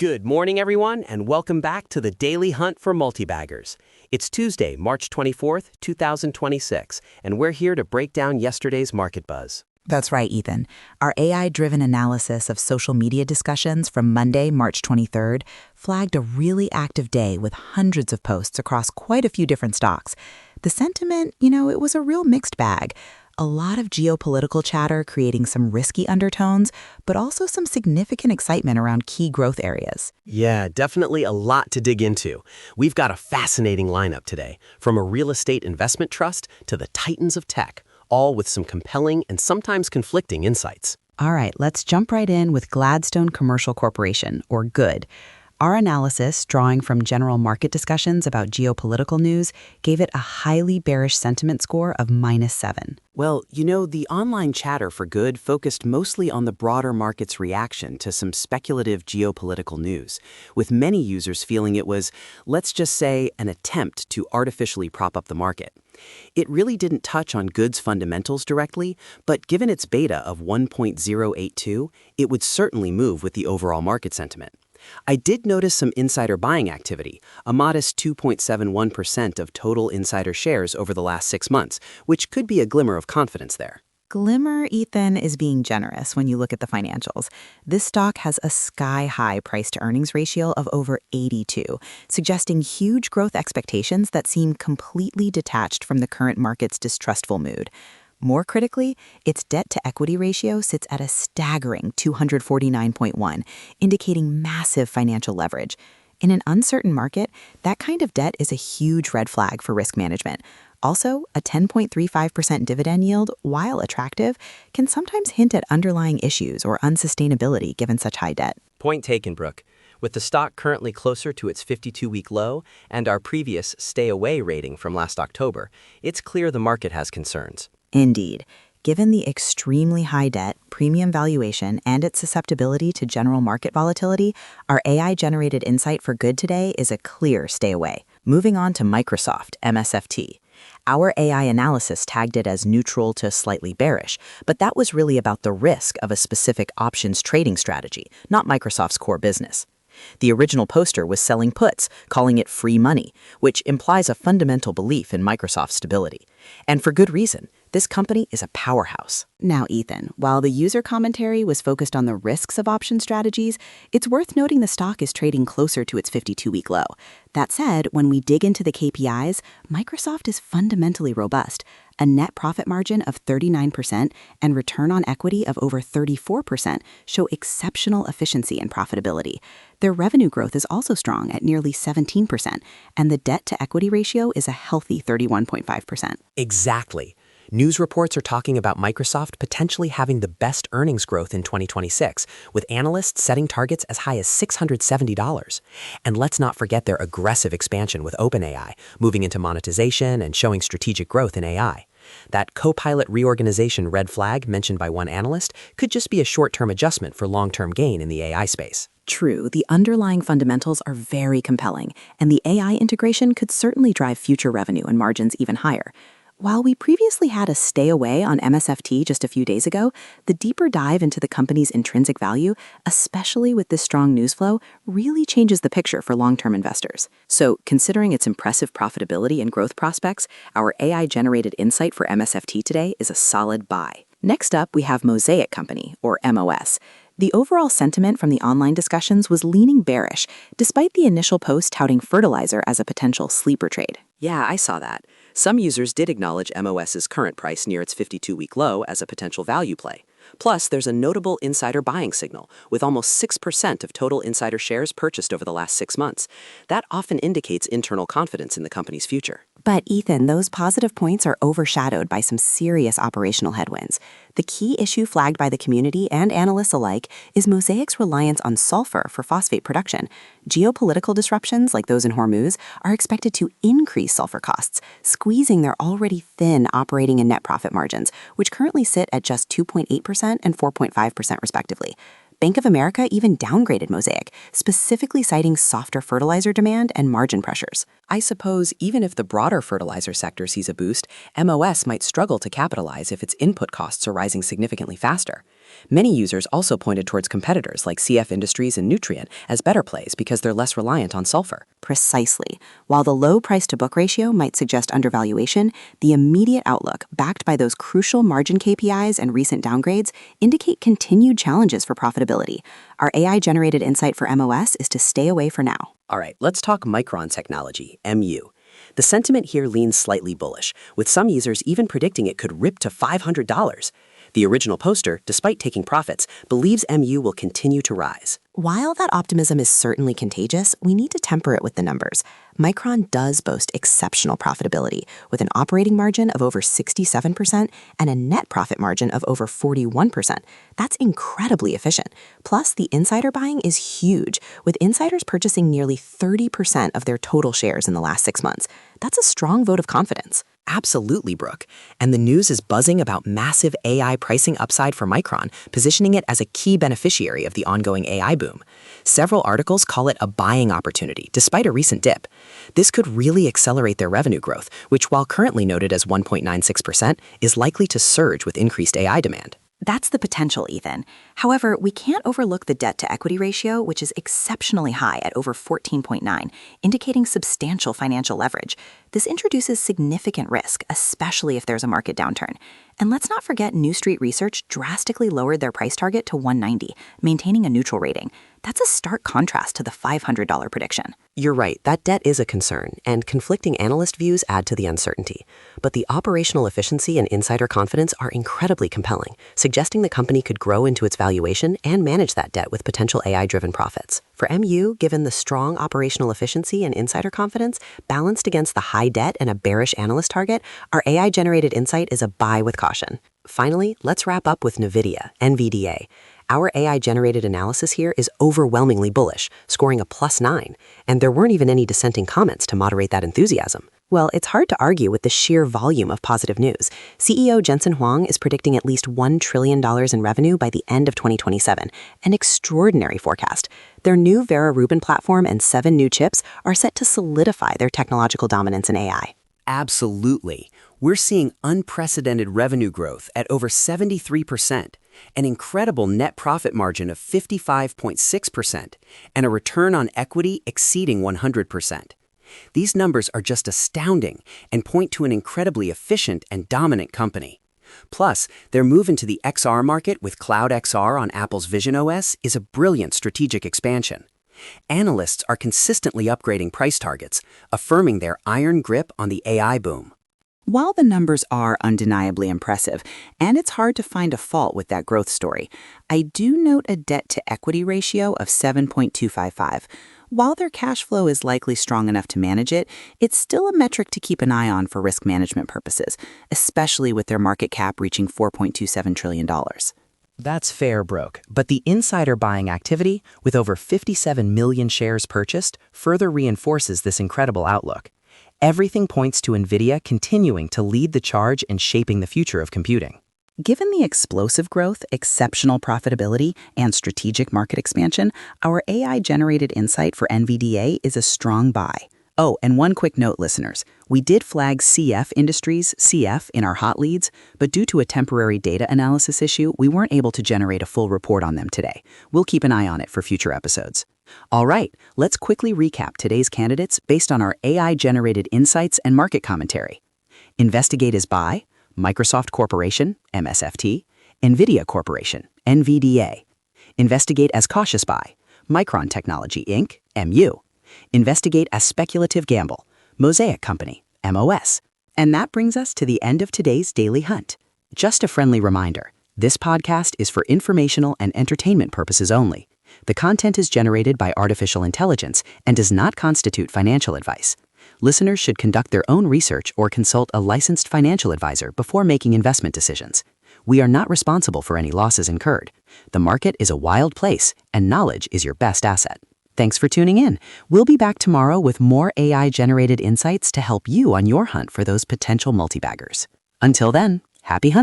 Good morning, everyone, and welcome back to the Daily Hunt for Multibaggers. It's Tuesday, March 24th, 2026, and we're here to break down yesterday's market buzz. That's right, Ethan. Our AI-driven analysis of social media discussions from Monday, March 23rd, flagged a really active day with hundreds of posts across quite a few different stocks. The sentiment, it was a real mixed bag. A lot of geopolitical chatter creating some risky undertones, but also some significant excitement around key growth areas. Yeah, definitely a lot to dig into. We've got a fascinating lineup today, from a real estate investment trust to the titans of tech, all with some compelling and sometimes conflicting insights. All right, let's jump right in with Gladstone Commercial Corporation, or GOOD. Our analysis, drawing from general market discussions about geopolitical news, gave it a highly bearish sentiment score of -7. Well, the online chatter for GOOD focused mostly on the broader market's reaction to some speculative geopolitical news, with many users feeling it was, let's just say, an attempt to artificially prop up the market. It really didn't touch on GOOD's fundamentals directly, but given its beta of 1.082, it would certainly move with the overall market sentiment. I did notice some insider buying activity, a modest 2.71% of total insider shares over the last 6 months, which could be a glimmer of confidence there. Glimmer, Ethan, is being generous when you look at the financials. This stock has a sky-high price-to-earnings ratio of over 82, suggesting huge growth expectations that seem completely detached from the current market's distrustful mood. More critically, its debt-to-equity ratio sits at a staggering 249.1, indicating massive financial leverage. In an uncertain market, that kind of debt is a huge red flag for risk management. Also, a 10.35% dividend yield, while attractive, can sometimes hint at underlying issues or unsustainability given such high debt. Point taken, Brooke. With the stock currently closer to its 52-week low and our previous stay-away rating from last October, it's clear the market has concerns. Indeed. Given the extremely high debt, premium valuation, and its susceptibility to general market volatility, our AI-generated insight for GOOD today is a clear stay away. Moving on to Microsoft, MSFT. Our AI analysis tagged it as neutral to slightly bearish, but that was really about the risk of a specific options trading strategy, not Microsoft's core business. The original poster was selling puts, calling it free money, which implies a fundamental belief in Microsoft's stability. And for good reason. This company is a powerhouse. Now, Ethan, while the user commentary was focused on the risks of option strategies, it's worth noting the stock is trading closer to its 52-week low. That said, when we dig into the KPIs, Microsoft is fundamentally robust. A net profit margin of 39% and return on equity of over 34% show exceptional efficiency and profitability. Their revenue growth is also strong at nearly 17%, and the debt-to-equity ratio is a healthy 31.5%. Exactly. News reports are talking about Microsoft potentially having the best earnings growth in 2026, with analysts setting targets as high as $670. And let's not forget their aggressive expansion with OpenAI, moving into monetization and showing strategic growth in AI. That Copilot reorganization red flag mentioned by one analyst could just be a short-term adjustment for long-term gain in the AI space. True, the underlying fundamentals are very compelling, and the AI integration could certainly drive future revenue and margins even higher. While we previously had a stay away on MSFT just a few days ago, the deeper dive into the company's intrinsic value, especially with this strong news flow, really changes the picture for long-term investors. So, considering its impressive profitability and growth prospects, our AI-generated insight for MSFT today is a solid buy. Next up, we have Mosaic Company, or MOS. The overall sentiment from the online discussions was leaning bearish, despite the initial post touting fertilizer as a potential sleeper trade. Yeah, I saw that. Some users did acknowledge MOS's current price near its 52-week low as a potential value play. Plus, there's a notable insider buying signal, with almost 6% of total insider shares purchased over the last 6 months. That often indicates internal confidence in the company's future. But Ethan, those positive points are overshadowed by some serious operational headwinds. The key issue flagged by the community and analysts alike is Mosaic's reliance on sulfur for phosphate production. Geopolitical disruptions, like those in Hormuz, are expected to increase sulfur costs, squeezing their already thin operating and net profit margins, which currently sit at just 2.8% and 4.5% respectively. Bank of America even downgraded Mosaic, specifically citing softer fertilizer demand and margin pressures. I suppose even if the broader fertilizer sector sees a boost, MOS might struggle to capitalize if its input costs are rising significantly faster. Many users also pointed towards competitors like CF Industries and Nutrient as better plays because they're less reliant on sulfur. Precisely. While the low price-to-book ratio might suggest undervaluation, the immediate outlook, backed by those crucial margin KPIs and recent downgrades, indicate continued challenges for profitability. Our AI-generated insight for MOS is to stay away for now. All right, let's talk Micron technology, MU. The sentiment here leans slightly bullish, with some users even predicting it could rip to $500. The original poster, despite taking profits, believes MU will continue to rise. While that optimism is certainly contagious, we need to temper it with the numbers. Micron does boast exceptional profitability, with an operating margin of over 67% and a net profit margin of over 41%. That's incredibly efficient. Plus, the insider buying is huge, with insiders purchasing nearly 30% of their total shares in the last 6 months. That's a strong vote of confidence. Absolutely, Brooke. And the news is buzzing about massive AI pricing upside for Micron, positioning it as a key beneficiary of the ongoing AI boom. Several articles call it a buying opportunity, despite a recent dip. This could really accelerate their revenue growth, which, while currently noted as 1.96%, is likely to surge with increased AI demand. That's the potential, Ethan. However, we can't overlook the debt-to-equity ratio, which is exceptionally high at over 14.9, indicating substantial financial leverage. This introduces significant risk, especially if there's a market downturn. And let's not forget New Street Research drastically lowered their price target to 190, maintaining a neutral rating. That's a stark contrast to the $500 prediction. You're right, that debt is a concern, and conflicting analyst views add to the uncertainty. But the operational efficiency and insider confidence are incredibly compelling, suggesting the company could grow into its valuation and manage that debt with potential AI-driven profits. For MU, given the strong operational efficiency and insider confidence, balanced against the high debt and a bearish analyst target, our AI-generated insight is a buy with caution. Finally, let's wrap up with Nvidia, NVDA. Our AI-generated analysis here is overwhelmingly bullish, scoring a +9, and there weren't even any dissenting comments to moderate that enthusiasm. Well, it's hard to argue with the sheer volume of positive news. CEO Jensen Huang is predicting at least $1 trillion in revenue by the end of 2027, an extraordinary forecast. Their new Vera Rubin platform and 7 new chips are set to solidify their technological dominance in AI. Absolutely. We're seeing unprecedented revenue growth at over 73%, an incredible net profit margin of 55.6%, and a return on equity exceeding 100%. These numbers are just astounding and point to an incredibly efficient and dominant company. Plus, their move into the XR market with Cloud XR on Apple's Vision OS is a brilliant strategic expansion. Analysts are consistently upgrading price targets, affirming their iron grip on the AI boom. While the numbers are undeniably impressive, and it's hard to find a fault with that growth story, I do note a debt-to-equity ratio of 7.255. While their cash flow is likely strong enough to manage it, it's still a metric to keep an eye on for risk management purposes, especially with their market cap reaching $4.27 trillion. That's fair, Brooke, but the insider buying activity, with over 57 million shares purchased, further reinforces this incredible outlook. Everything points to Nvidia continuing to lead the charge in shaping the future of computing. Given the explosive growth, exceptional profitability, and strategic market expansion, our AI-generated insight for NVDA is a strong buy. Oh, and one quick note, listeners. We did flag CF Industries, CF, in our hot leads, but due to a temporary data analysis issue, we weren't able to generate a full report on them today. We'll keep an eye on it for future episodes. All right, let's quickly recap today's candidates based on our AI-generated insights and market commentary. Investigate as buy, Microsoft Corporation, MSFT, Nvidia Corporation, NVDA. Investigate as cautious buy, Micron Technology Inc., MU. Investigate as speculative gamble, Mosaic Company, MOS. And that brings us to the end of today's Daily Hunt. Just a friendly reminder, this podcast is for informational and entertainment purposes only. The content is generated by artificial intelligence and does not constitute financial advice. Listeners should conduct their own research or consult a licensed financial advisor before making investment decisions. We are not responsible for any losses incurred. The market is a wild place, and knowledge is your best asset. Thanks for tuning in. We'll be back tomorrow with more AI-generated insights to help you on your hunt for those potential multibaggers. Until then, happy hunting.